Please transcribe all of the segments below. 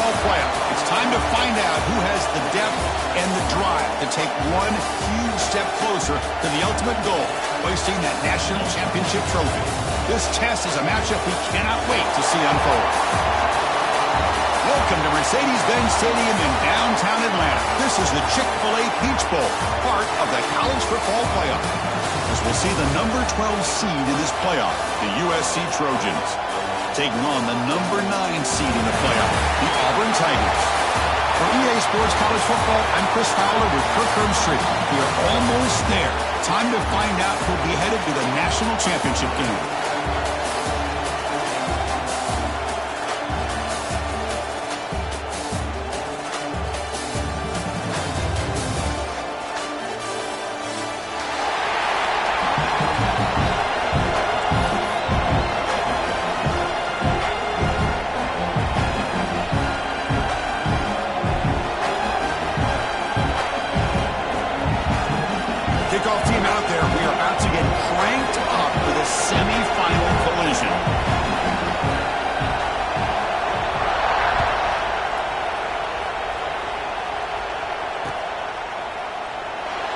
football playoff. It's time to find out who has the depth and the drive to take one huge step closer to the ultimate goal, hoisting that national championship trophy. This test is a matchup we cannot wait to see unfold. Welcome to Mercedes-Benz Stadium in downtown Atlanta. This is the Chick-fil-A Peach Bowl, part of the college football playoff. As we'll see the number 12 seed in this playoff, the USC Trojans, taking on the number 9 seed in the playoff, the Auburn Tigers. For EA Sports College Football, I'm Chris Fowler with Kirk Herbstreit. We are almost there. Time to find out who'll be headed to the national championship game. Kickoff team out there. We are about to get cranked up for the semifinal collision.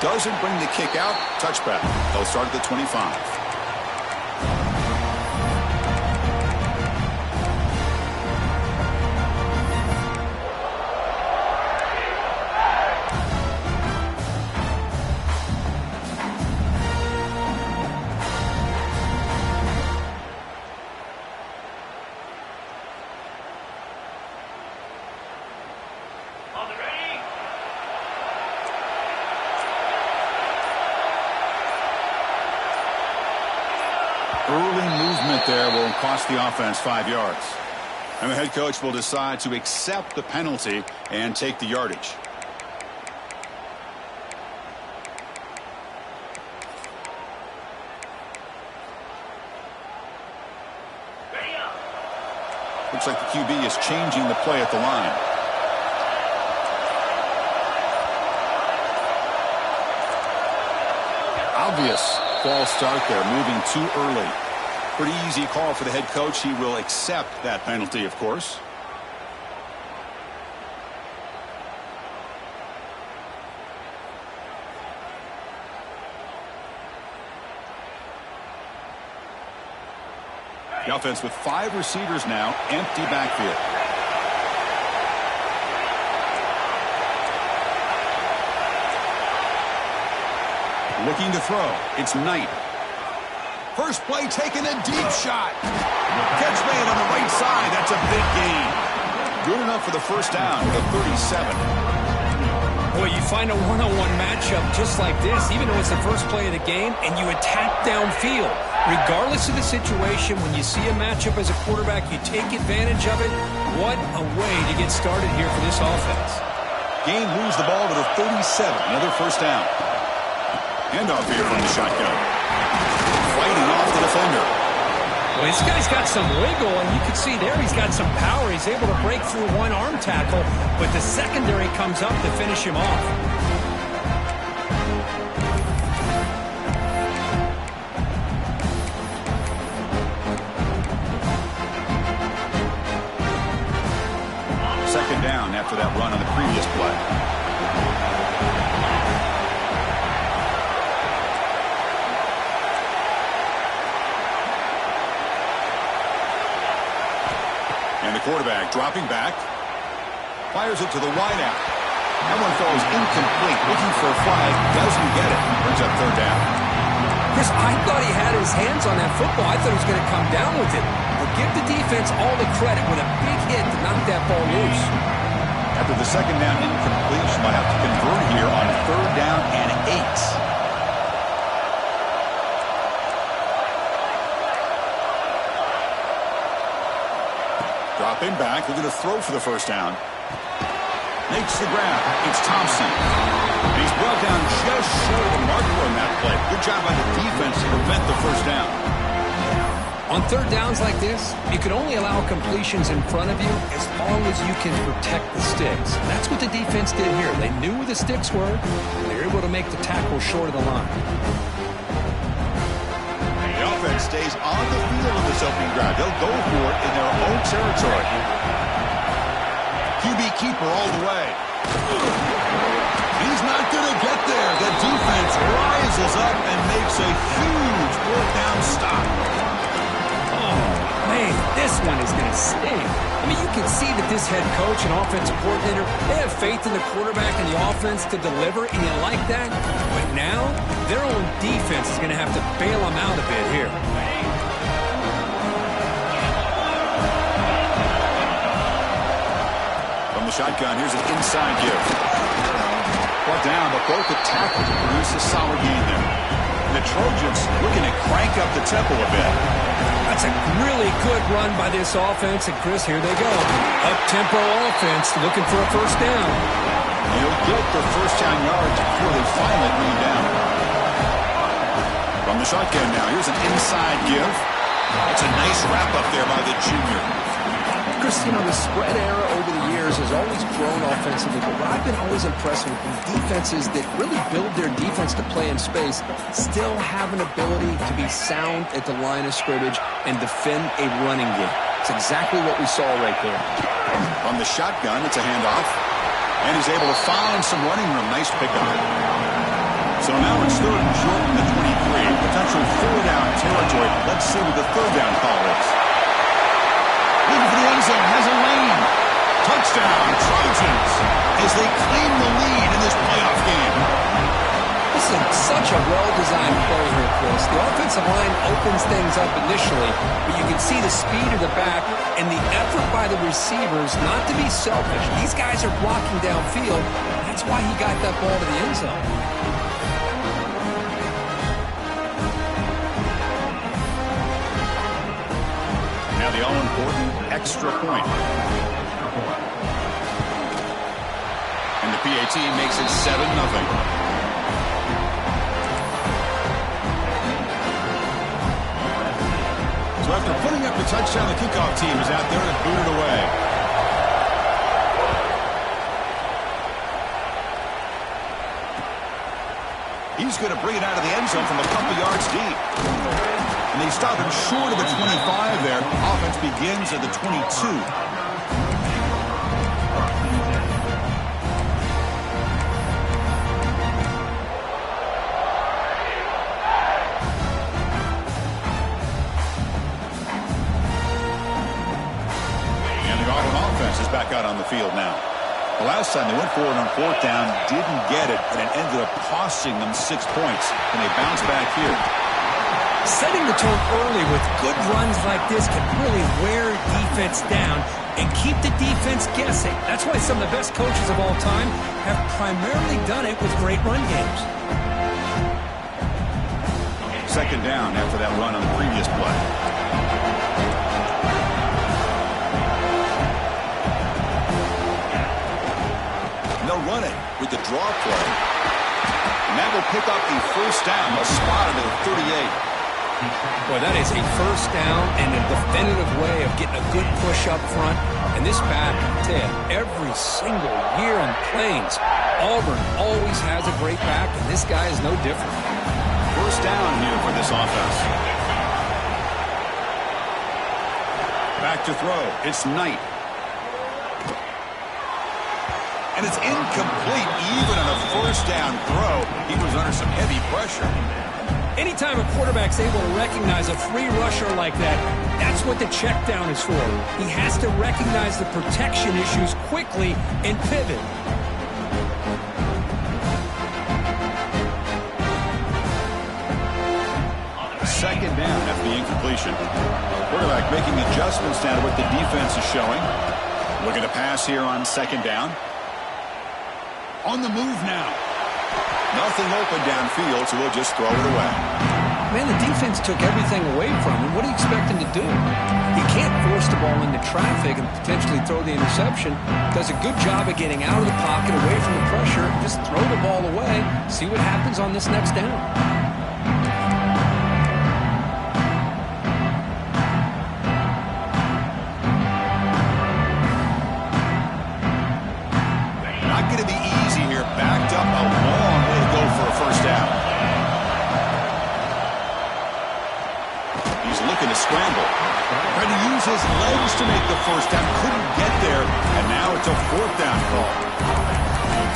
Doesn't bring the kick out. Touchback. They'll start at the 25. Early movement there will cost the offense 5 yards. And the head coach will decide to accept the penalty and take the yardage. Looks like the QB is changing the play at the line. Obvious false start there, moving too early. Pretty easy call for the head coach. He will accept that penalty, of course. The offense with 5 receivers now, empty backfield. Looking to throw. It's Knight. First play taking a deep shot. Catch made on the right side. That's a big gain. Good enough for the first down with a 37. Boy, you find a one-on-one matchup just like this, even though it's the first play of the game, and you attack downfield. Regardless of the situation, when you see a matchup as a quarterback, you take advantage of it. What a way to get started here for this offense. Game moves the ball to the 37. Another first down. Handoff here from the shotgun. Fighting off the defender. Well, this guy's got some wiggle, and you can see there he's got some power. He's able to break through one arm tackle, but the secondary comes up to finish him off. Second down after that run on the previous play. And the quarterback dropping back. Fires it to the wideout. That one falls incomplete. Looking for a flag. Doesn't get it. Brings up third down. Chris, I thought he had his hands on that football. I thought he was going to come down with it. But give the defense all the credit with a big hit to knock that ball loose. After the second down incompletion, might have to convert here on third down and 8. Dropping back, looking to throw for the first down. Makes the grab. It's Thompson. And he's brought down just short of the marker on that play. Good job by the defense to prevent the first down. On third downs like this, you can only allow completions in front of you as long as you can protect the sticks. And that's what the defense did here. They knew where the sticks were, and they were able to make the tackle short of the line. The offense stays on the field in this opening drive. They'll go for it in their own territory. keeper all the way. He's not going to get there. The defense rises up and makes a huge fourth down stop. Oh, man, this one is going to sting. I mean, you can see that this head coach and offensive coordinator, they have faith in the quarterback and the offense to deliver, and you like that. But now, their own defense is going to have to bail them out a bit here. From the shotgun, here's an inside give. Brought down, but broke the tackle to produce a solid gain there. And the Trojans looking to crank up the tempo a bit. That's a really good run by this offense. And, Chris, here they go. Up-tempo offense looking for a first down. He'll get the first down yards before they finally bring him down. From the shotgun now, here's an inside give. It's a nice wrap-up there by the junior. Chris, you know, the spread era over the years has always grown offensively, but what I've been always impressed with is defenses that really build their defense to play in space still have an ability to be sound at the line of scrimmage and defend a running game. It's exactly what we saw right there. From the shotgun, it's a handoff. And he's able to find some running room. Nice pickup. So now it's third and short from the 23. Potential four-down territory. Let's see what the third down call is. Looking for the end zone, has a lane. Touchdown, Trojans, as they claim the lead in this playoff game. This is such a well-designed play here, Chris. The offensive line opens things up initially, but you can see the speed of the back and the effort by the receivers not to be selfish. These guys are blocking downfield. That's why he got that ball to the end zone. Now the all-important extra point. And the PAT makes it 7-0. So after putting up the touchdown, the kickoff team is out there to boot it away. He's going to bring it out of the end zone from a couple yards deep. And they stop him short of the 25 there. Offense begins at the 22. Is back out on the field now. The last time they went forward on fourth down, didn't get it, and it ended up costing them 6 points, and they bounce back here. Setting the tone early with good runs like this can really wear defense down and keep the defense guessing. That's why some of the best coaches of all time have primarily done it with great run games. Second down after that run on the previous play. Run it with the draw play. And that will pick up the first down. They'll spot it at the 38. Boy, that is a first down and a definitive way of getting a good push up front. And this back, Ted, every single year on the Plains, Auburn always has a great back, and this guy is no different. First down here for this offense. Back to throw. It's Knight. And it's incomplete even on a first down throw. He was under some heavy pressure. Anytime a quarterback's able to recognize a free rusher like that, that's what the check down is for. He has to recognize the protection issues quickly and pivot. Second down after the incompletion. Quarterback making adjustments now to what the defense is showing. Looking to pass here on second down. On the move now. Nothing open downfield, so we'll just throw it away. Man, the defense took everything away from him. What do you expect him to do? He can't force the ball into traffic and potentially throw the interception. Does a good job of getting out of the pocket, away from the pressure. Just throw the ball away. See what happens on this next down. Scramble. Tried to use his legs to make the first down. Couldn't get there. And now it's a fourth down call.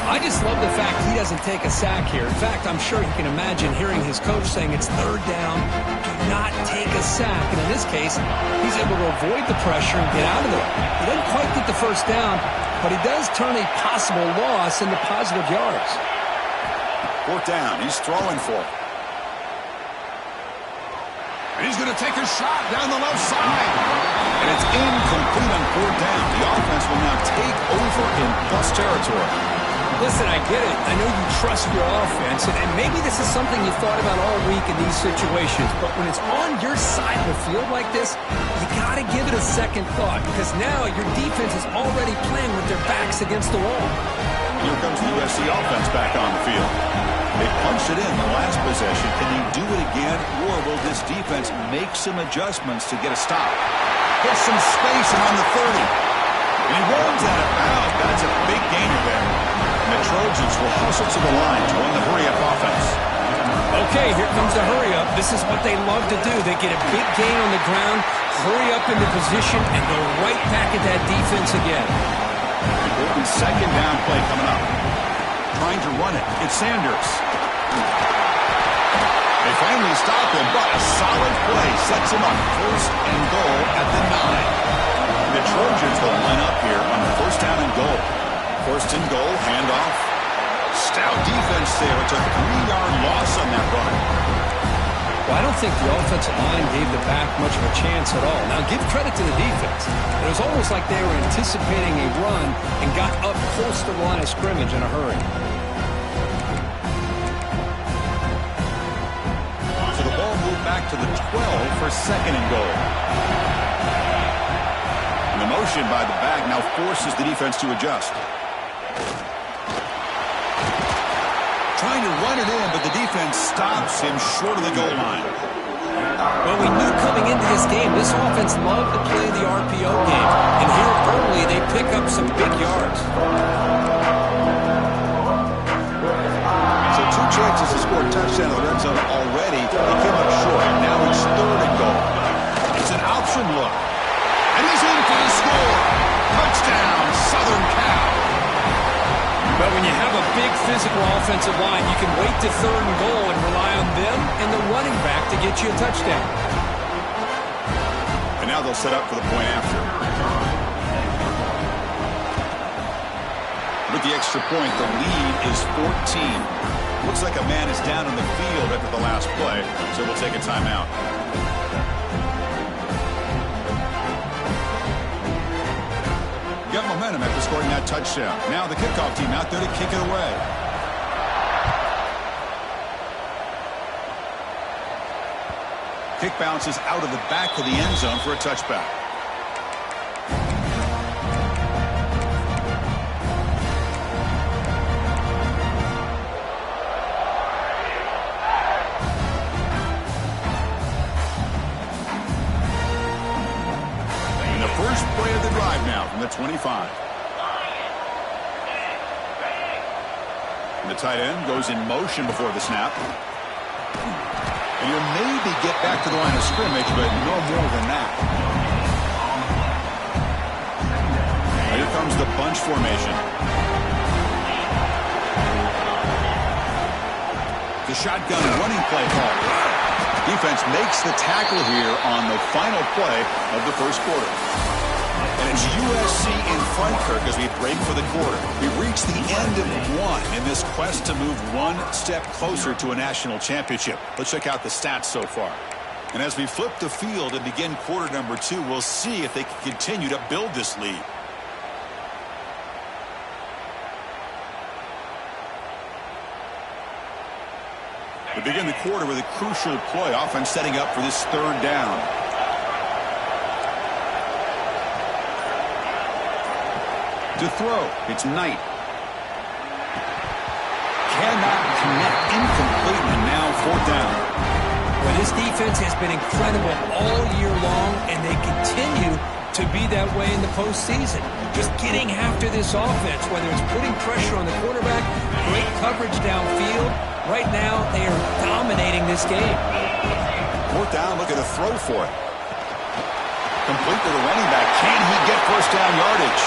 I just love the fact he doesn't take a sack here. In fact, I'm sure he can imagine hearing his coach saying it's third down, do not take a sack. And in this case, he's able to avoid the pressure and get out of there. He doesn't quite get the first down, but he does turn a possible loss into positive yards. Fourth down, he's throwing for it. And he's going to take a shot down the left side. And it's incomplete on fourth down. The offense will now take over in plus territory. Listen, I get it. I know you trust your offense, and maybe this is something you thought about all week in these situations, but when it's on your side of the field like this, you got to give it a second thought, because now your defense is already playing with their backs against the wall. Here comes the USC offense back on the field. They punched it in the last possession. Can they do it again, or will this defense make some adjustments to get a stop? Gets some space on the 30. And he runs out of bounds. That's a big gainer there. And the Trojans will hustle to the line to run the hurry-up offense. Okay, here comes the hurry-up. This is what they love to do. They get a big gain on the ground, hurry up into position, and go right back at that defense again. Important second down play coming up. Trying to run it. It's Sanders. They finally stop him, but a solid play sets him up. First and goal at the 9. The Trojans will line up here on the first down and goal. First and goal, handoff. Stout defense there. It's a 3-yard loss on that run. Well, I don't think the offensive line gave the back much of a chance at all. Now, give credit to the defense. It was almost like they were anticipating a run and got up close to the line of scrimmage in a hurry. So the ball moved back to the 12 for second and goal. And the motion by the back now forces the defense to adjust. Trying to run it in, but the defense stops him short of the goal line. Well, we knew coming into this game, this offense loved to play the RPO game. And here early, they pick up some big yards. So 2 chances to score a touchdown in the red zone already. They came up short. Now it's third and goal. It's an option look. And he's in for the score. Touchdown, Southern Cal. But when you have a big physical offensive line, you can wait to third and goal and rely on them and the running back to get you a touchdown. And now they'll set up for the point after. With the extra point, the lead is 14. Looks like a man is down on the field after the last play, so we'll take a timeout. Got momentum after scoring that touchdown. Now the kickoff team out there to kick it away. Kick bounces out of the back of the end zone for a touchback. First play of the drive now from the 25. And the tight end goes in motion before the snap. And you'll maybe get back to the line of scrimmage, but no more than that. Now here comes the bunch formation. The shotgun running play call. Defense makes the tackle here on the final play of the first quarter. And it's USC in front, Kirk, as we break for the quarter. We've reached the end of one in this quest to move one step closer to a national championship. Let's check out the stats so far. And as we flip the field and begin quarter number 2, we'll see if they can continue to build this lead. We begin the quarter with a crucial play, offense setting up for this third down. To throw, it's Knight. Cannot connect, incomplete, and now fourth down. Well, this defense has been incredible all year long, and they continue to be that way in the postseason. Just getting after this offense, whether it's putting pressure on the quarterback, great coverage downfield. Right now, they are dominating this game. Fourth down, look at the throw for it. Complete to the running back. Can he get first down yardage?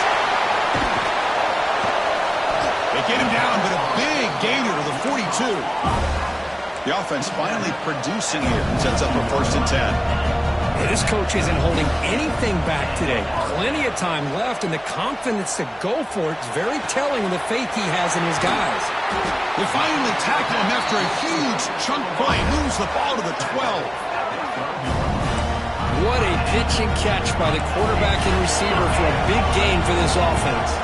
They get him down, but a big gainer to the 42. The offense finally producing here. Sets up a 1st and 10. Yeah, this coach isn't holding anything back today. Plenty of time left, and the confidence to go for it is very telling of the faith he has in his guys. They finally tackle him after a huge chunk play. Moves the ball to the 12. What a pitch and catch by the quarterback and receiver for a big gain for this offense.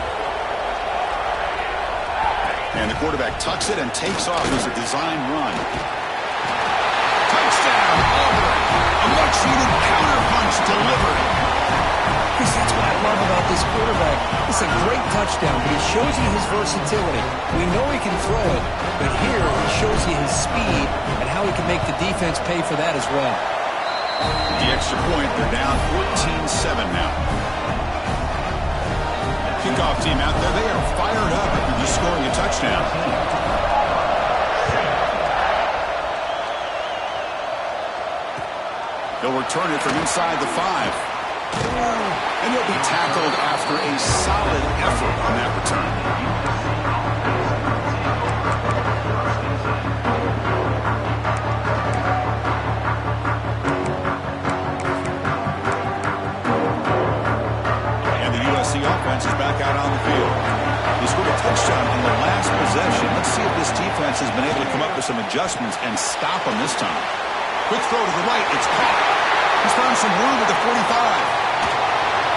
And the quarterback tucks it and takes off as a design run. Touchdown, Auburn. A much-needed counter-punch delivered. Chris, that's what I love about this quarterback. It's a great touchdown, but he shows you his versatility. We know he can throw it, but here he shows you his speed and how he can make the defense pay for that as well. The extra point, they're down 14-7 now. Kickoff team out there, they are fired up after just scoring a touchdown. They'll return it from inside the 5. And he'll be tackled after a solid effort on that return. USC offense is back out on the field. They scored a touchdown on the last possession. Let's see if this defense has been able to come up with some adjustments and stop them this time. Quick throw to the right. It's caught. He's found some room at the 45.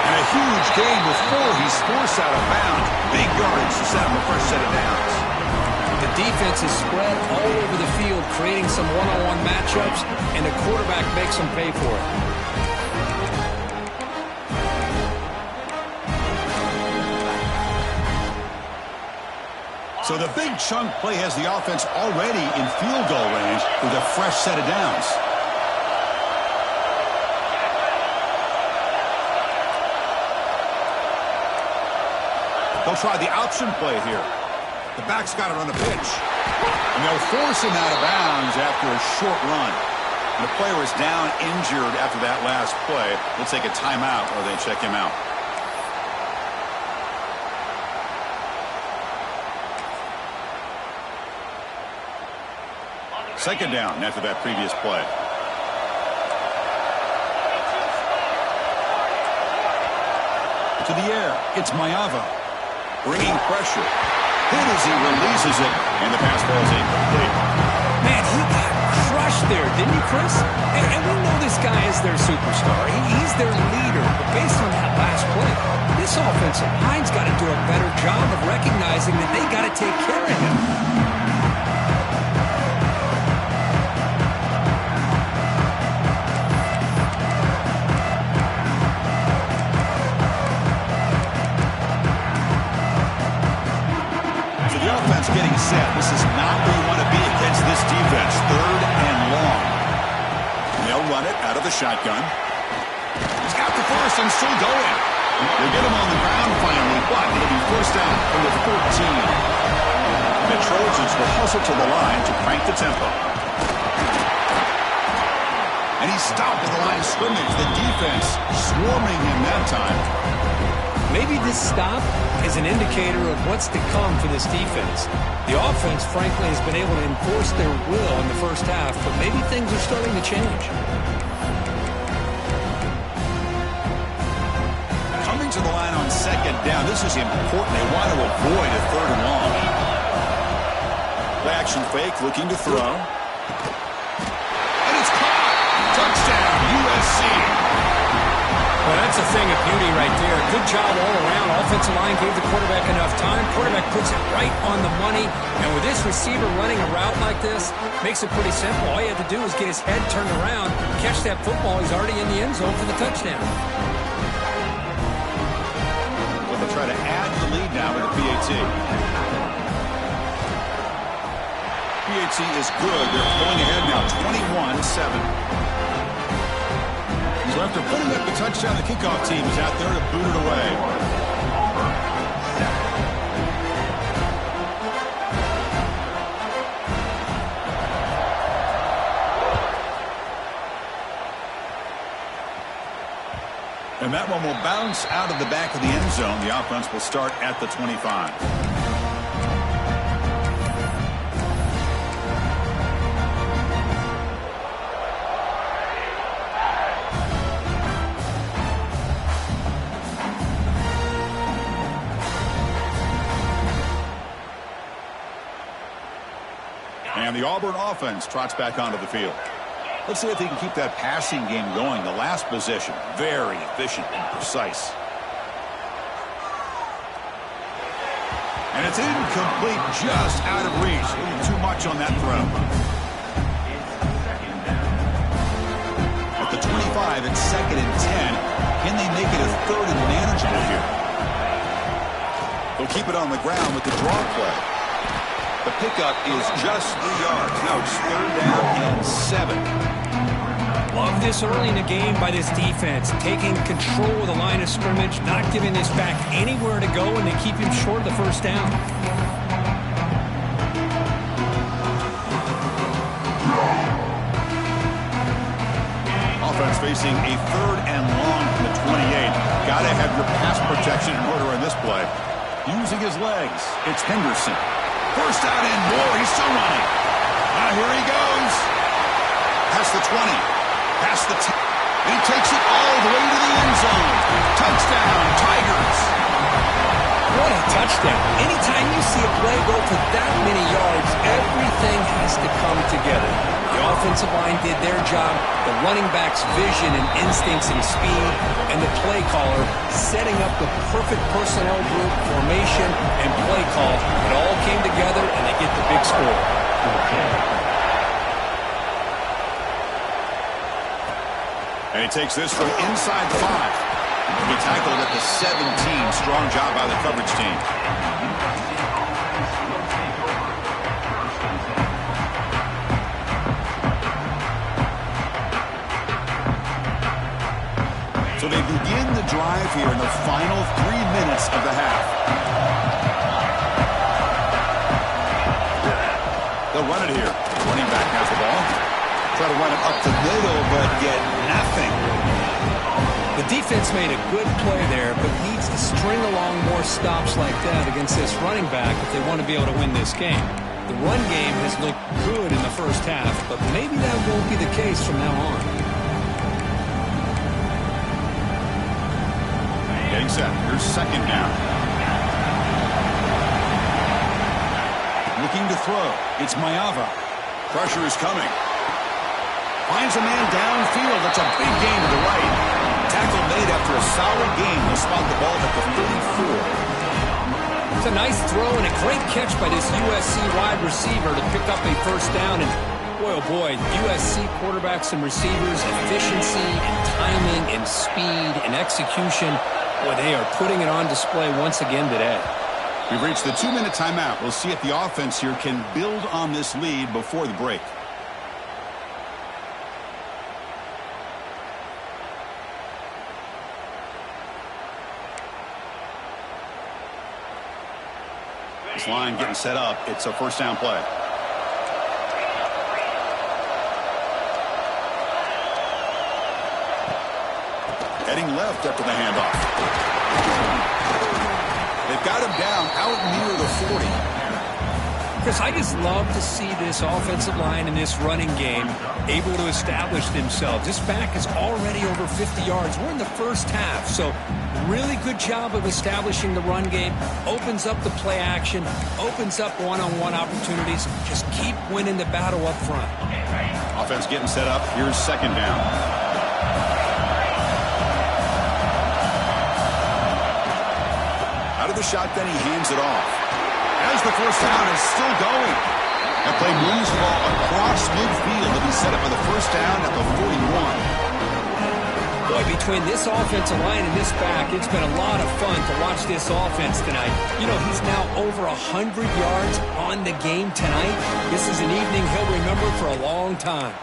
And a huge gain before he's forced out of bounds. Big yardage to set him a first set of downs. The defense is spread all over the field, creating some one-on-one matchups, and the quarterback makes them pay for it. So the big chunk play has the offense already in field goal range with a fresh set of downs. They'll try the option play here. The back's got it on the pitch. And they'll force him out of bounds after a short run. And the player is down injured after that last play. They'll take a timeout or they check him out. Second down after that previous play. To the air, it's Mayava. Bringing pressure. Hit as he releases it, and the pass ball is incomplete. Man, he got crushed there, didn't he, Chris? And we know this guy is their superstar. He's their leader. But based on that last play, this offensive line's got to do a better job of recognizing that they got to take care of him. Getting set. This is not where you want to be against this defense. 3rd and long. And they'll run it out of the shotgun. He's got the first and still going. They get him on the ground finally, but it'll be first down from the 14. The Trojans will hustle to the line to crank the tempo. And he's stopped at the line of scrimmage. The defense swarming him that time. Maybe this stop is an indicator of what's to come for this defense. The offense, frankly, has been able to enforce their will in the first half, but maybe things are starting to change. Coming to the line on second down, this is important. They want to avoid a 3rd and long. Play action fake, looking to throw. And it's caught! Touchdown, USC! Well, that's a thing of beauty right there. Good job all around. Offensive line gave the quarterback enough time. Quarterback puts it right on the money. And with this receiver running a route like this, makes it pretty simple. All you have to do is get his head turned around, catch that football. He's already in the end zone for the touchdown. Well, they'll try to add the lead now with the PAT. PAT is good. They're pulling ahead now, 21-7. So after putting up the touchdown, the kickoff team is out there to boot it away. That one will bounce out of the back of the end zone. The offense will start at the 25. And the Auburn offense trots back onto the field. Let's see if they can keep that passing game going. The last possession, very efficient and precise. And it's incomplete, just out of reach. A little too much on that throw. At the 25, it's 2nd and 10. Can they make it a 3rd and manageable here? They'll keep it on the ground with the draw play. The pickup is just 3 yards. Now it's 3rd down and 7. Love this early in the game by this defense. Taking control of the line of scrimmage, not giving this back anywhere to go, and they keep him short of the first down. Offense facing a 3rd and long from the 28. Got to have your pass protection in order in this play. Using his legs, it's Henderson. First out and more. He's still running. Here he goes. Past the 20. Past the 10. And he takes it all the way to the end zone. Touchdown, Tigers. What a touchdown. Anytime you see a play go for that many yards, everything has to come together. The offensive line did their job, the running back's vision and instincts and speed, and the play caller setting up the perfect personnel group, formation, and play call. It all came together, and they get the big score. And he takes this from inside the 5. He tackled at the 17. Strong job by the coverage team. So they begin the drive here in the final 3 minutes of the half. They'll run it here. The running back has the ball. Try to run it up the middle, but get nothing. The defense made a good play there, but needs to string along more stops like that against this running back if they want to be able to win this game. The run game has looked good in the first half, but maybe that won't be the case from now on. Getting set. Here's 2nd down. Looking to throw. It's Mayava. Pressure is coming. Finds a man downfield. That's a big gain to the right. Tackle made after a solid game. They'll spot the ball at the 34. It's a nice throw and a great catch by this USC wide receiver to pick up a first down. And boy, oh boy, USC quarterbacks and receivers, efficiency and timing and speed and execution. Boy, they are putting it on display once again today. We've reached the 2-minute timeout. We'll see if the offense here can build on this lead before the break. This line getting set up. It's a first down play. Heading left after the handoff. They've got him down out near the 40. Chris, I just love to see this offensive line and this running game able to establish themselves. This back is already over 50 yards. We're in the first half, so really good job of establishing the run game. Opens up the play action, opens up one-on-one opportunities. Just keep winning the battle up front. Offense getting set up. Here's 2nd down. Out of the shotgun, he hands it off. As the first down is still going. That play moves the ball across midfield to be set up for the first down at the 41. Boy, between this offensive line and this back, it's been a lot of fun to watch this offense tonight. You know, he's now over 100 yards on the game tonight. This is an evening he'll remember for a long time.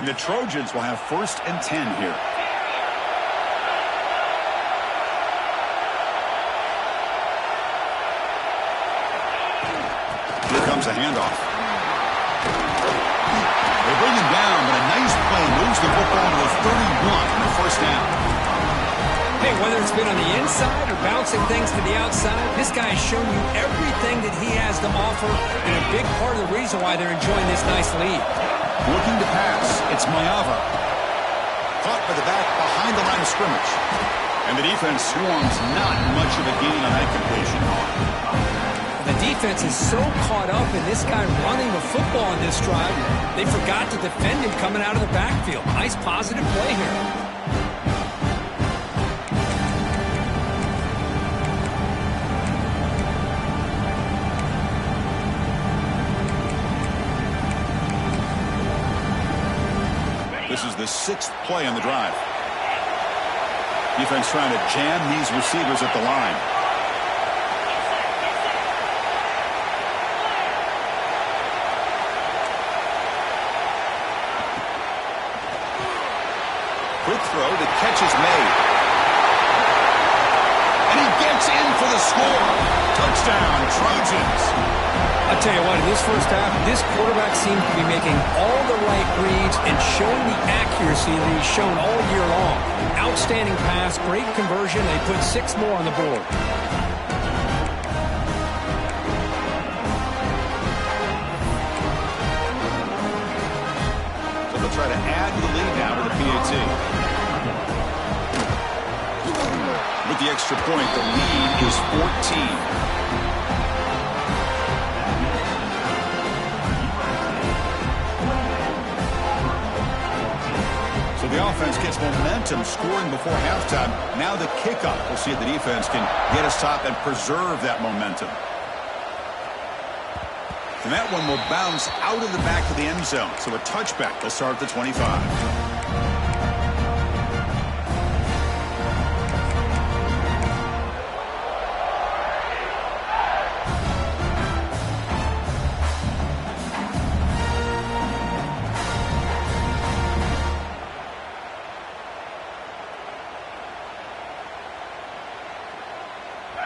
The Trojans will have 1st and 10 here. Here comes a handoff. They bring him down, but a nice play moves the football to the 31 on the first down. Hey, whether it's been on the inside or bouncing things to the outside, this guy has shown you everything that he has to offer, and a big part of the reason why they're enjoying this nice lead. Looking to pass, it's Mayava. Caught by the back behind the line of scrimmage. And the defense swarms not much of a gain on that completion. The defense is so caught up in this guy running the football in this drive, they forgot to defend him coming out of the backfield. Nice positive play here. This is the 6th play on the drive. Defense trying to jam these receivers at the line. Quick throw, the catch is made. And he gets in for the score. Touchdown, Trojans. I'll tell you what, in this first half, this quarterback seems to be making all the right reads and showing the accuracy that he's shown all year long. Outstanding pass, great conversion. They put 6 more on the board. So they'll try to add to the lead now with a PAT. With the extra point, the lead is 14. The offense gets momentum scoring before halftime. Now the kickoff. We'll see if the defense can get a stop and preserve that momentum. And that one will bounce out of the back of the end zone. So a touchback to start at the 25.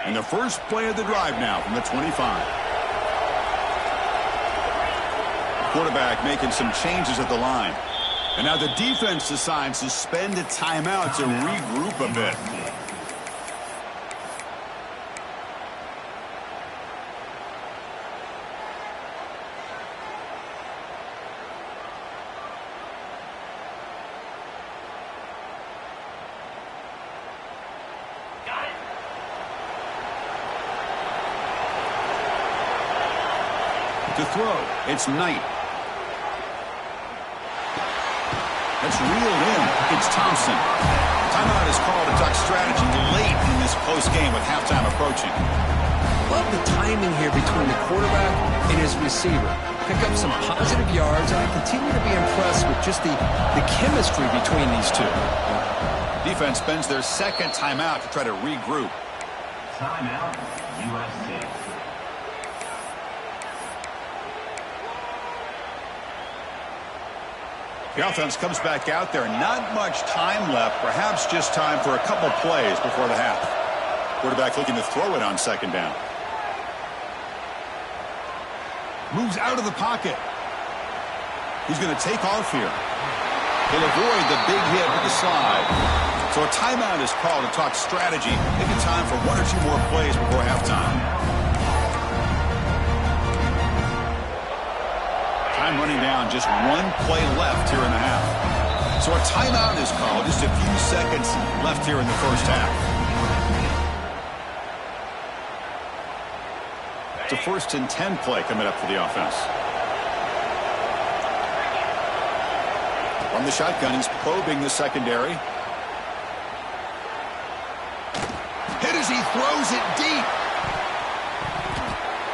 And the first play of the drive now from the 25. Quarterback making some changes at the line. And now the defense decides to spend a timeout to regroup a bit. To throw, it's Knight. That's reeled in. It's Thompson. Timeout is called to talk strategy late in this close game with halftime approaching. Love the timing here between the quarterback and his receiver. Pick up some positive yards, and I continue to be impressed with just the chemistry between these two. Defense spends their second timeout to try to regroup. Timeout, USC. The offense comes back out there. Not much time left. Perhaps just time for a couple plays before the half. Quarterback looking to throw it on second down. Moves out of the pocket. He's going to take off here. He'll avoid the big hit with the slide. So a timeout is called to talk strategy. Maybe time for 1 or 2 more plays before halftime. Time running down, just 1 play left here in the half. So a timeout is called, just a few seconds left here in the first half. It's a 1st and 10 play coming up for the offense. From the shotgun, he's probing the secondary. Hit as he throws it deep.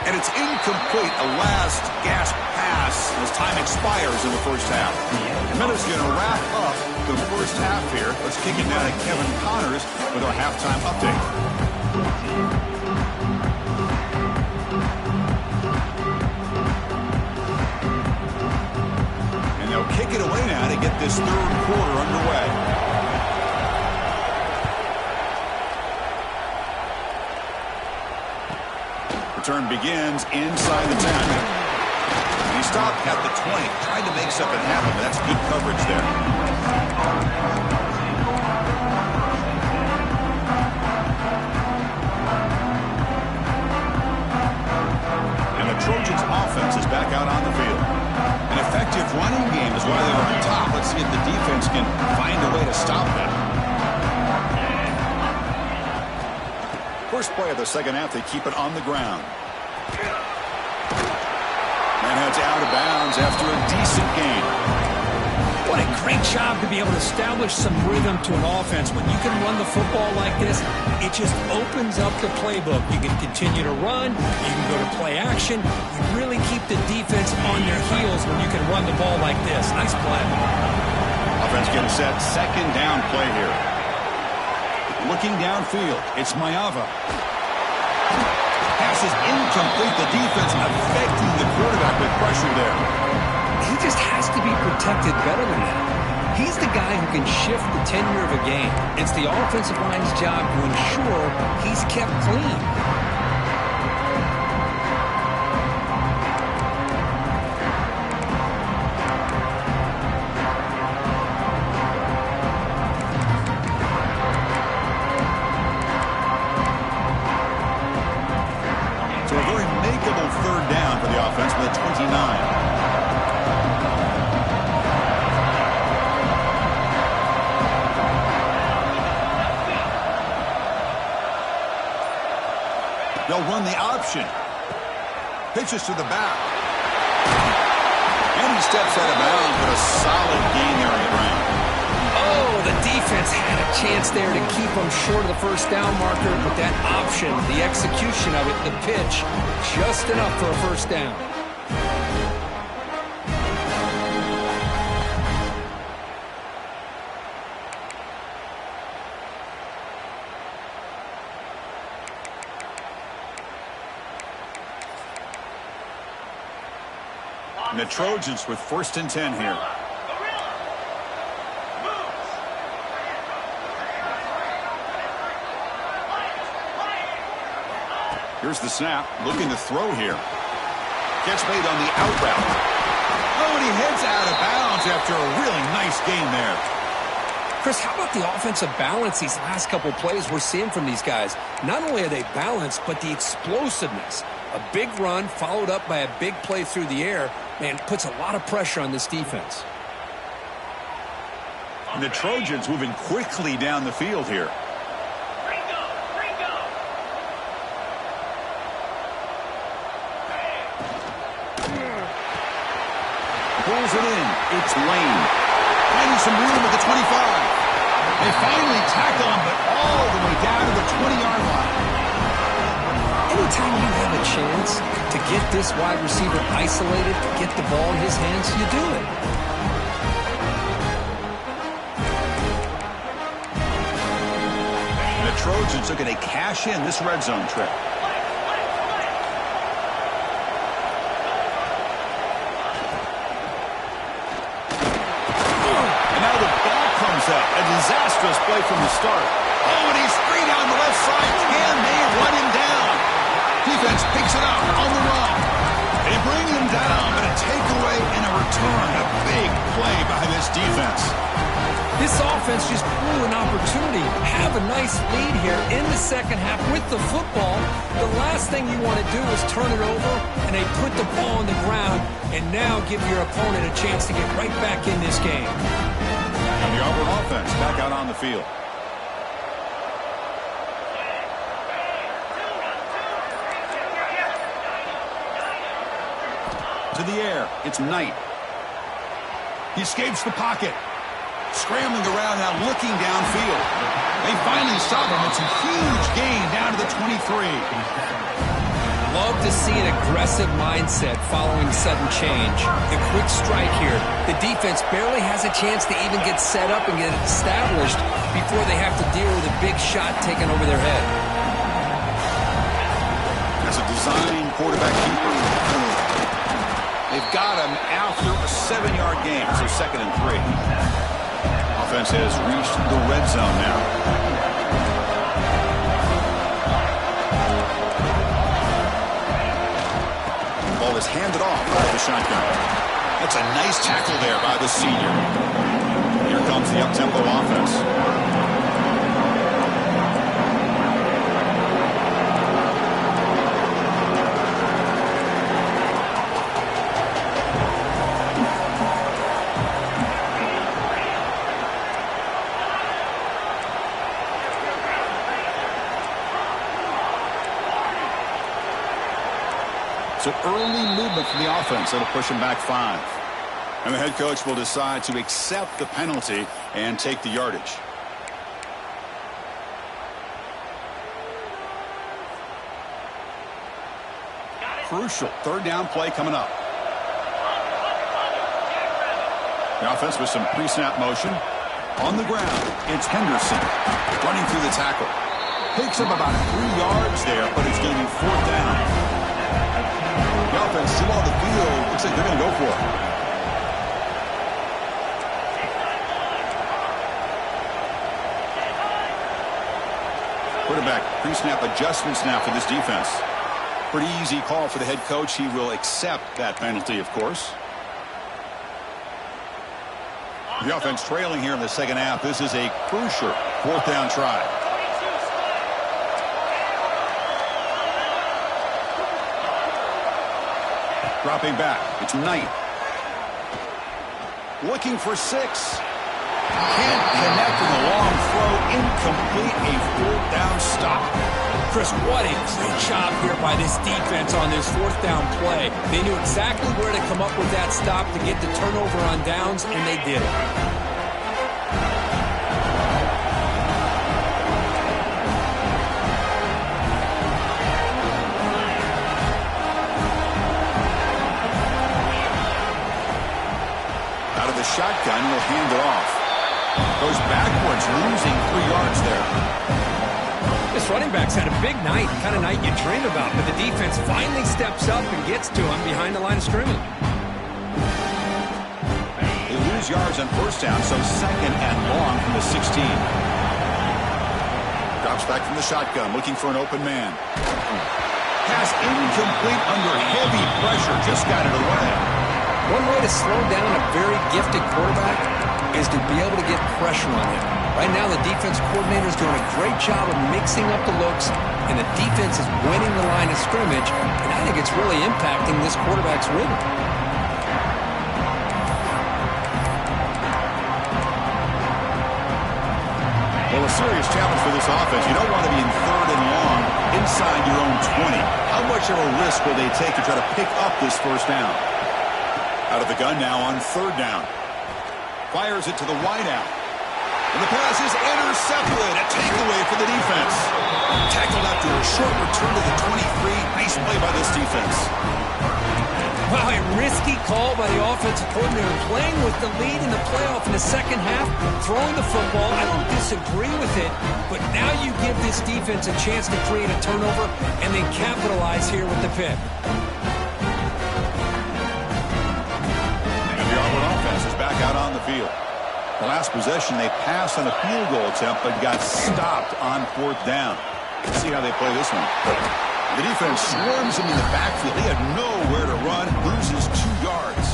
And it's incomplete, a last gasp pass as time expires in the first half. The Minutes going to wrap up the first half here. Let's kick it now to Kevin Connors with our halftime update. And they'll kick it away now to get this 3rd quarter underway. Return begins inside the 10. He stopped at the 20, tried to make something happen, but that's good coverage there. And the Trojans' offense is back out on the field. An effective running game is why they're on top. Let's see if the defense can find a way to stop that. First play of the second half, they keep it on the ground. And heads out of bounds after a decent gain. What a great job to be able to establish some rhythm to an offense. When you can run the football like this, it just opens up the playbook. You can continue to run. You can go to play action. You really keep the defense on their heels when you can run the ball like this. Nice play. Offense getting set. Second down play here. Looking downfield, it's Maeva. Pass is incomplete. The defense affecting the quarterback with pressure there. He just has to be protected better than that. He's the guy who can shift the tenure of a game. It's the offensive line's job to ensure he's kept clean. Third down for the offense with a 29. They'll run the option. Pitches to the back. And he steps out of bounds, but a solid gain there on the ground. Oh, the defense had a chance there to keep him short of the first down marker, but that option, the execution of it, the pitch, just enough for a first down. And the Trojans with 1st and 10 here. Here's the snap, looking to throw here. Gets made on the out route. Oh, and he heads out of bounds after a really nice gain there. Chris, how about the offensive balance these last couple plays we're seeing from these guys? Not only are they balanced, but the explosiveness. A big run followed up by a big play through the air, man, puts a lot of pressure on this defense. And the Trojans moving quickly down the field here. Pulls it in. It's Lane. Finding some room at the 25. They finally tackle him, but all the way down to the 20-yard line. Anytime you have a chance to get this wide receiver isolated, to get the ball in his hands, you do it. And the Trojans are going to cash in this red zone trip. A disastrous play from the start. Oh, and he's free down the left side. Can they run him down? Defense picks it up on the run. They bring him down, but a takeaway and a return. A big play by this defense. This offense just blew an opportunity. Have a nice lead here in the second half with the football. The last thing you want to do is turn it over, and they put the ball on the ground and now give your opponent a chance to get right back in this game. And the Auburn offense back out on the field. To the air, it's Knight. He escapes the pocket. Scrambling around now, looking downfield. They finally stop him. It's a huge gain down to the 23. Love to see an aggressive mindset following sudden change. The quick strike here. The defense barely has a chance to even get set up and get it established before they have to deal with a big shot taken over their head. As a design quarterback keeper. They've got him after a 7-yard gain, so 2nd and 3. Offense has reached the red zone now. is handed off by the shotgun. That's a nice tackle there by the senior. Here comes the up-tempo offense. So early movement from the offense that'll push him back 5. And the head coach will decide to accept the penalty and take the yardage. Crucial third down play coming up. The offense with some pre-snap motion. On the ground, it's Henderson running through the tackle. Picks up about 3 yards there, but it's going to be 4th down. The offense still on the field. Looks like they're going to go for it. Quarterback pre-snap adjustments now for this defense. Pretty easy call for the head coach. He will accept that penalty, of course. The offense trailing here in the second half. This is a crucial 4th down try. Dropping back. It's Knight. Looking for 6. Can't connect in the long throw. Incomplete. A 4th down stop. Chris, what a great job here by this defense on this 4th down play. They knew exactly where to come up with that stop to get the turnover on downs, and they did it. Out of the shotgun, will hand it off. Goes backwards, losing 3 yards there. This running back's had a big night, the kind of night you dream about, but the defense finally steps up and gets to him behind the line of scrimmage. They lose yards on 1st down, so 2nd and long from the 16. Drops back from the shotgun, looking for an open man. Pass incomplete under heavy pressure, just got it away. One way to slow down a very gifted quarterback is to be able to get pressure on him. Right now, the defense coordinator is doing a great job of mixing up the looks, and the defense is winning the line of scrimmage, and I think it's really impacting this quarterback's rhythm. Well, a serious challenge for this offense. You don't want to be in 3rd and long inside your own 20. How much of a risk will they take to try to pick up this 1st down? Out of the gun now on 3rd down. Fires it to the wideout. And the pass is intercepted. A takeaway for the defense. Tackled after a short return to the 23. Nice play by this defense. Wow, a risky call by the offensive coordinator, playing with the lead in the playoff in the second half, throwing the football. I don't disagree with it, but now you give this defense a chance to create a turnover and then capitalize here with the pick. And the Auburn offense is back out on the field. The last possession, they passed on a field goal attempt, but got stopped on 4th down. Let's see how they play this one. The defense swarms him in the backfield. He had nowhere to run, loses 2 yards.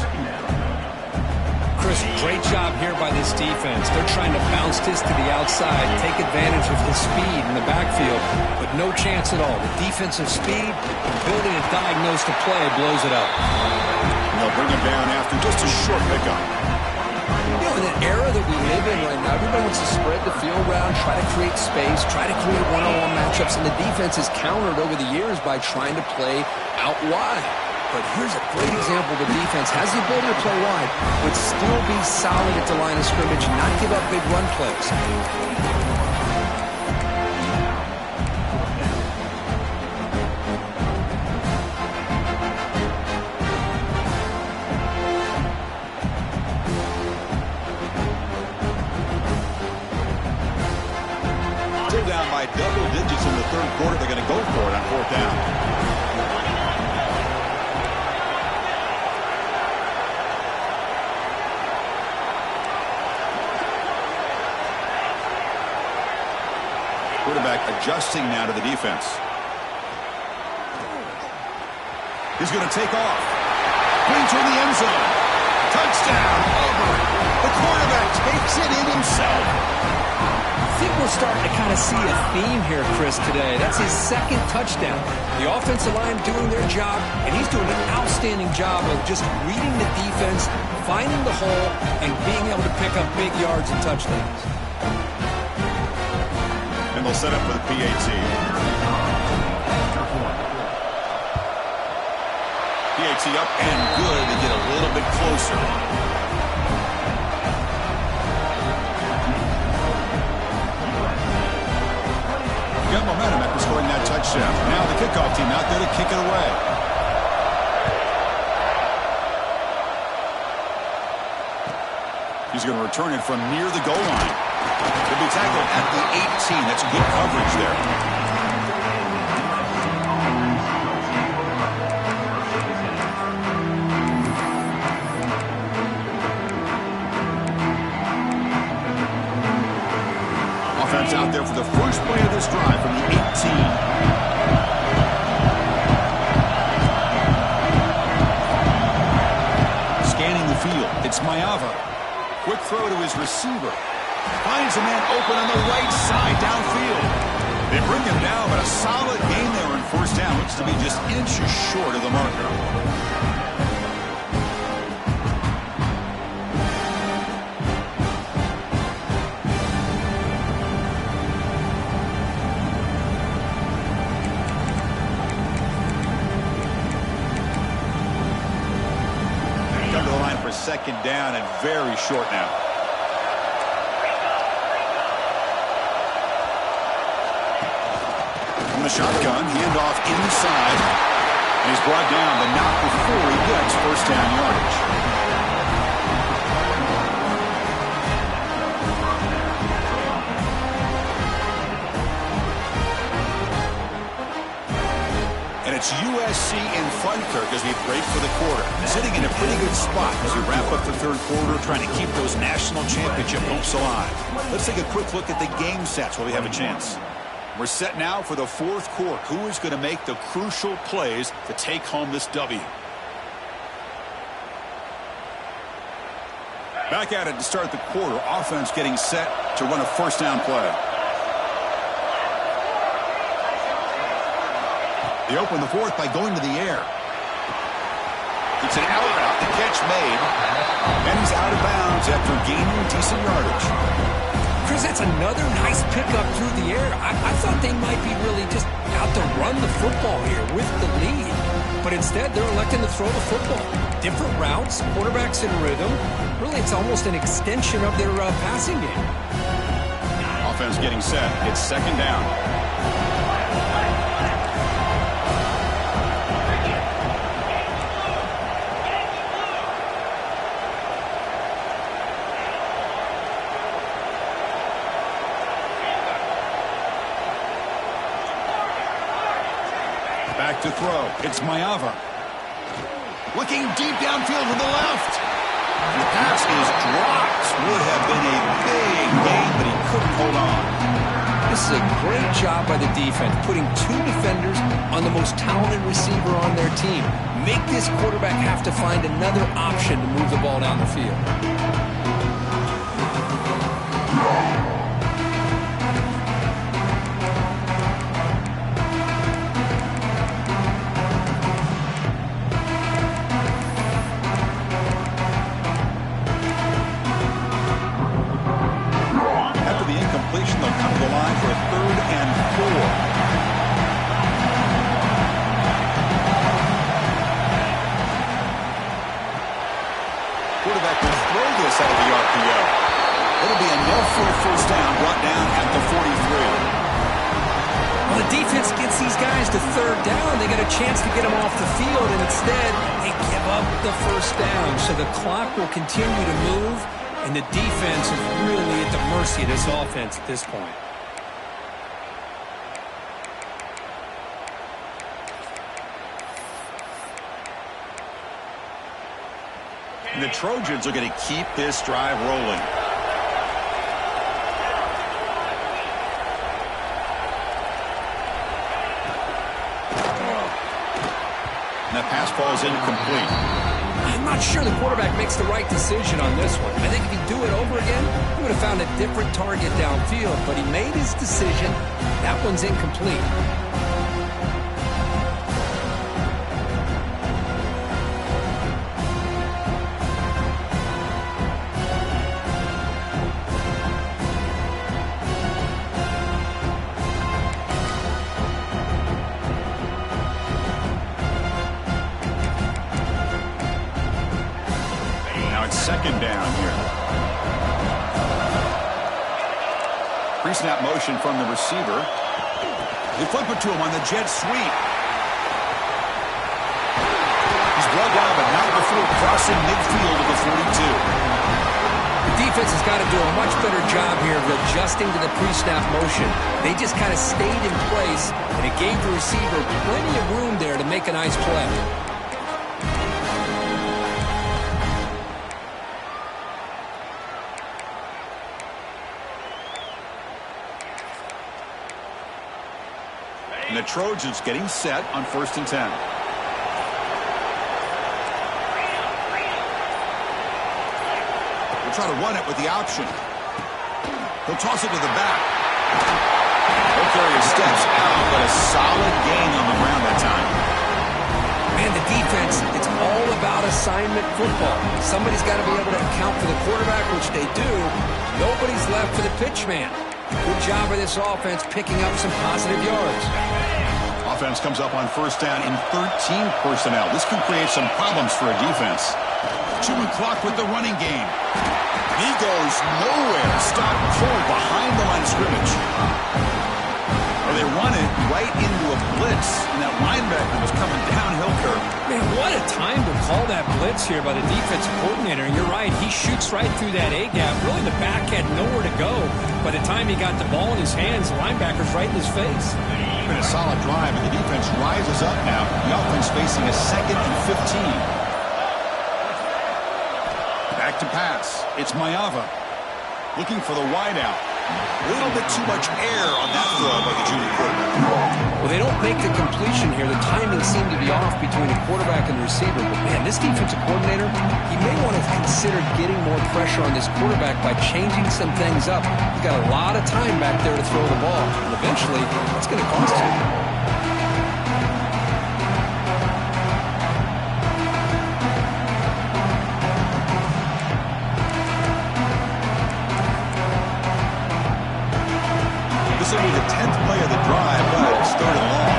Chris, great job here by this defense. They're trying to bounce this to the outside, take advantage of the speed in the backfield, but no chance at all. The defensive speed, ability to diagnose the play, blows it up. And they'll bring him down after just a short pickup. You know, in an era that we live in right now, everybody wants to spread the field around, try to create space, try to create one-on-one matchups, and the defense has countered over the years by trying to play out wide. But here's a great example. The defense has the ability to play wide, but still be solid at the line of scrimmage, not give up big run plays. Down by double digits in the 3rd quarter. They're going to go for it on 4th down. Quarterback adjusting now to the defense. He's going to take off. Clean toward the end zone. Touchdown, Auburn. The quarterback takes it in himself. I think we're starting to kind of see a theme here, Chris, today. That's his second touchdown. The offensive line doing their job, and he's doing an outstanding job of just reading the defense, finding the hole, and being able to pick up big yards and touchdowns. And they'll set up for the PAT. PAT up and good to get a little bit closer. Got momentum after scoring that touchdown. Now the kickoff team out there to kick it away. He's going to return it from near the goal line. He'll be tackled at the 18. That's good coverage there. Out there for the first play of this drive from the 18. Scanning the field, it's Maeva. Quick throw to his receiver. Finds a man open on the right side downfield. They bring him down, but a solid gain there on first down. Looks to be just inches short of the marker. Second down and very short now. From the shotgun, handoff inside. And he's brought down, but not before he gets first down yardage. It's USC in front, Kirk, as we break for the quarter. Sitting in a pretty good spot as we wrap up the third quarter, trying to keep those national championship hopes alive. Let's take a quick look at the game sets while we have a chance. We're set now for the fourth quarter. Who is going to make the crucial plays to take home this W? Back at it to start the quarter. Offense getting set to run a first down play. They open the fourth by going to the air. It's an out route, the catch made, and he's out of bounds after gaining decent yardage. Chris, that's another nice pickup through the air. I thought they might be really just out to run the football here with the lead, but instead they're electing to throw the football. Different routes, quarterbacks in rhythm. Really, it's almost an extension of their passing game. Offense getting set. It's second down. Back to throw. It's Maeva. Looking deep downfield to the left. The pass is dropped. Would have been a big gain, but he couldn't hold on. This is a great job by the defense, putting two defenders on the most talented receiver on their team. Make this quarterback have to find another option to move the ball down the field. They'll come to the line for a 3rd and 4. Quarterback will throw this out of the RPO. It'll be enough for a first down, brought down at the 43. Well, the defense gets these guys to 3rd down. They get a chance to get them off the field, and instead they give up the first down. So the clock will continue to move. And the defense is really at the mercy of this offense at this point. And the Trojans are going to keep this drive rolling. And that pass falls incomplete. I'm not sure the quarterback makes the right decision on this one. I think if he'd do it over again, he would have found a different target downfield, but he made his decision. That one's incomplete. Second down here. Pre-snap motion from the receiver. They flip it to him on the jet sweep. He's brought down, but not before crossing midfield of the 42. The defense has got to do a much better job here of adjusting to the pre-snap motion. They just kind of stayed in place, and it gave the receiver plenty of room there to make a nice play. And the Trojans getting set on 1st and 10. We'll try to run it with the option. He'll toss it to the back. He'll carry his steps out, but a solid gain on the ground that time. Man, the defense, it's all about assignment football. Somebody's got to be able to account for the quarterback, which they do. Nobody's left for the pitch man. Good job of this offense picking up some positive yards. Offense comes up on 1st down in 13 personnel. This can create some problems for a defense. 2 o'clock with the running game. He goes nowhere. Stop cold behind the line of scrimmage. Well, they run it right into a blitz, and that linebacker was coming downhill curve. Man, what a time to call that blitz here by the defensive coordinator. And you're right, he shoots right through that A-gap. Really, the back had nowhere to go. By the time he got the ball in his hands, the linebacker's right in his face. Been a solid drive, and the defense rises up now. The offense facing a 2nd and 15. Back to pass. It's Mayava looking for the wideout. A little bit too much air on that throw by the junior quarterback. Well, they don't make the completion here. The timing seemed to be off between the quarterback and the receiver. But, man, this defensive coordinator, he may want to consider getting more pressure on this quarterback by changing some things up. He's got a lot of time back there to throw the ball. And eventually, it's going to cost him. This will be the 10th play of the drive, but it's 3rd and long.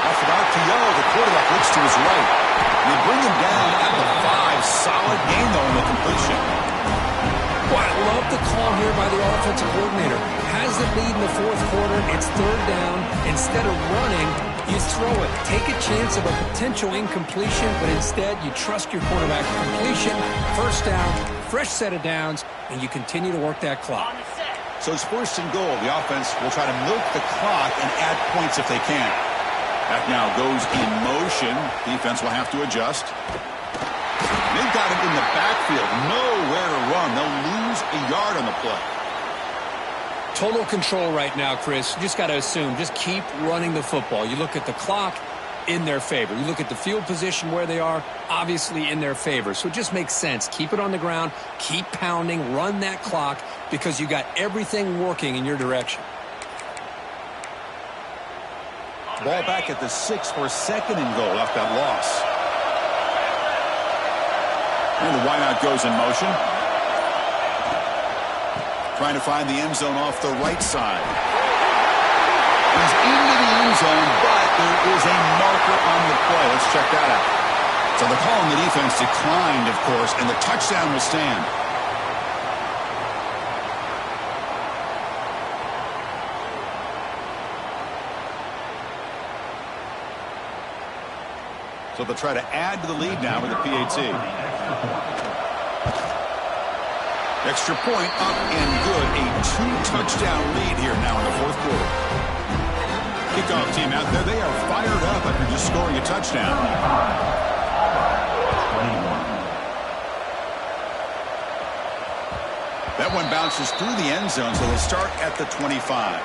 Off the RPO, the quarterback looks to his right. They bring him down at the 5. Solid gain, though, in the completion. Well, I love the call here by the offensive coordinator. Has the lead in the 4th quarter. It's 3rd down. Instead of running, you throw it. Take a chance of a potential incompletion, but instead you trust your quarterback. Completion, 1st down, fresh set of downs, and you continue to work that clock. So it's 1st and goal. The offense will try to milk the clock and add points if they can. Back now goes in motion. Defense will have to adjust. They've got him in the backfield. Nowhere to run. They'll lose a yard on the play. Total control right now, Chris. You just got to assume. Just keep running the football. You look at the clock, in their favor. You look at the field position where they are, obviously in their favor. So it just makes sense. Keep it on the ground. Keep pounding. Run that clock because you got everything working in your direction. Ball back at the 6 for 2nd and goal off that loss. And the wideout goes in motion. Trying to find the end zone off the right side. He's into the end zone, but there is a marker on the play. Let's check that out. So the call on the defense declined, of course, and the touchdown will stand. So they'll try to add to the lead now with the PAT. Extra point up and good. A 2-touchdown lead here now in the 4th quarter. Kickoff team out there. They are fired up after just scoring a touchdown. That one bounces through the end zone, so they'll start at the 25.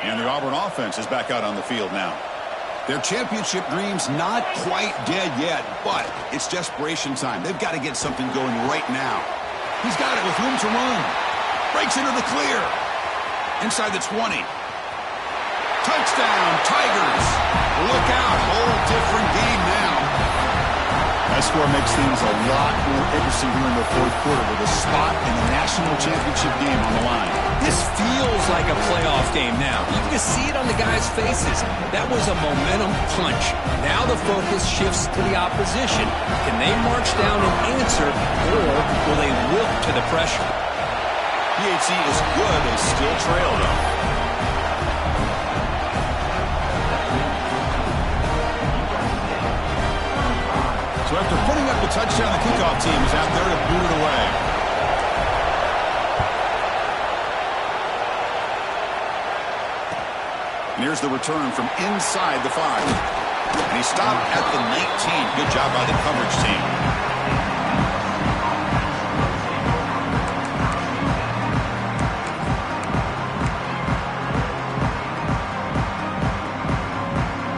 And the Auburn offense is back out on the field now. Their championship dream's not quite dead yet, but it's desperation time. They've got to get something going right now. He's got it with room to run. Breaks into the clear. Inside the 20. Touchdown, Tigers. Look out, whole different game now. That score makes things a lot more interesting here in the fourth quarter with a spot in the national championship game on the line. This feels like a playoff game now. You can see it on the guys' faces. That was a momentum punch. Now the focus shifts to the opposition. Can they march down and answer, or will they wilt to the pressure? PHC is good. They still trail, though. So after putting up the touchdown, the kickoff team is out there to boot it away. And here's the return from inside the 5. And he stopped at the 19. Good job by the coverage team.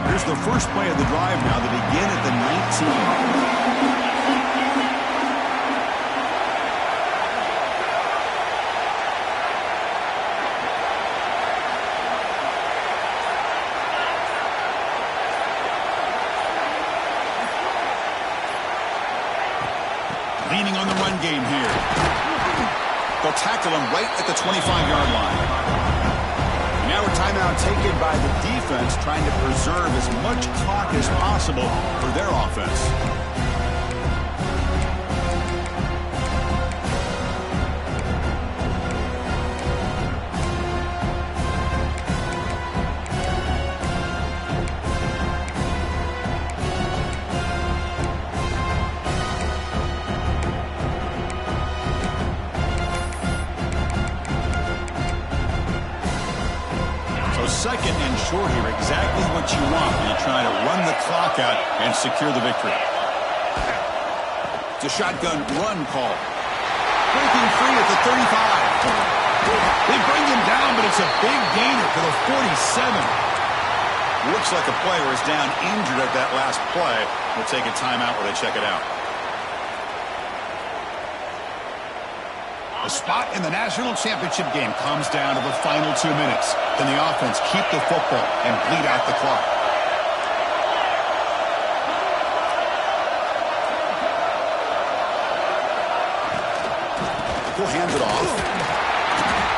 Here's the first play of the drive now. They begin at the 19. Leaning on the run game here. They'll tackle him right at the 25-yard line. Now a timeout taken by the defense, trying to preserve as much clock as possible for their offense. Second and short here, exactly what you want when you're trying to run the clock out and secure the victory. It's a shotgun run call. Breaking free at the 35. They bring him down, but it's a big gainer to the 47. Looks like a player is down injured at that last play. We'll take a timeout while they check it out. The spot in the national championship game comes down to the final 2 minutes. Can the offense keep the football and bleed out the clock? He'll hand it off.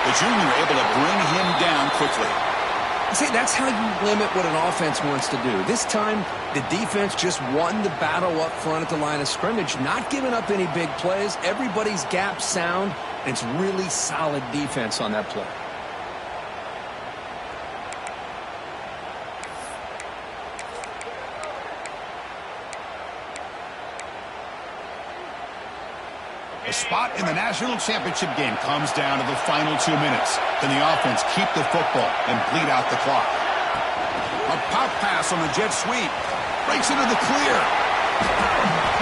The junior able to bring him down quickly. See, that's how you limit what an offense wants to do. This time, the defense just won the battle up front at the line of scrimmage, not giving up any big plays. Everybody's gap sound, and it's really solid defense on that play. The spot in the national championship game comes down to the final 2 minutes. Can the offense keep the football and bleed out the clock? A pop pass on the jet sweep. Breaks into the clear.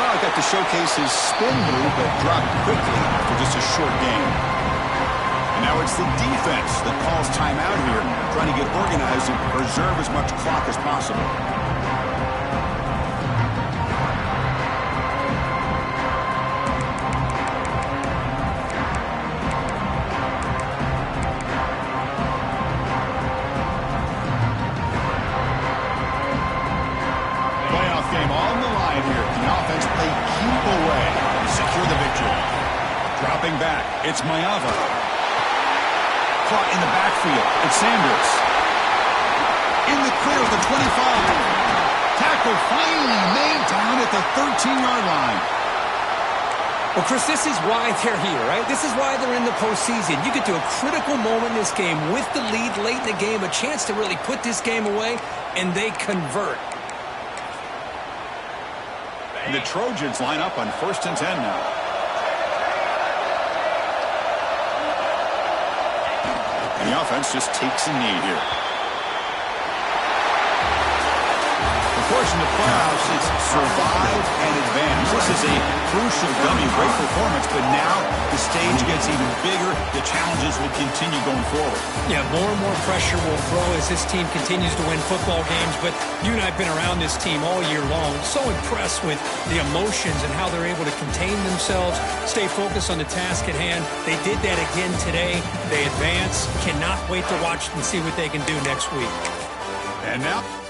Oh, got to showcase his spin move, but dropped quickly after just a short game. And now it's the defense that calls timeout here, trying to get organized and preserve as much clock as possible. Dropping back, it's Mayava. Caught in the backfield, it's Sanders. In the clear at the 25. Tackle finally made down at the 13-yard line. Well, Chris, this is why they're here, right? This is why they're in the postseason. You get to a critical moment in this game with the lead late in the game, a chance to really put this game away, and they convert. And the Trojans line up on 1st and 10 now. And the offense just takes a knee here. The course, in the playoffs, it's survive and advance. This is a crucial W. Great performance, but now the stage gets even bigger. The challenges will continue going forward. Yeah, more and more pressure will grow as this team continues to win football games, but you and I have been around this team all year long. So impressed with the emotions and how they're able to contain themselves, stay focused on the task at hand. They did that again today. They advance. Cannot wait to watch and see what they can do next week. And now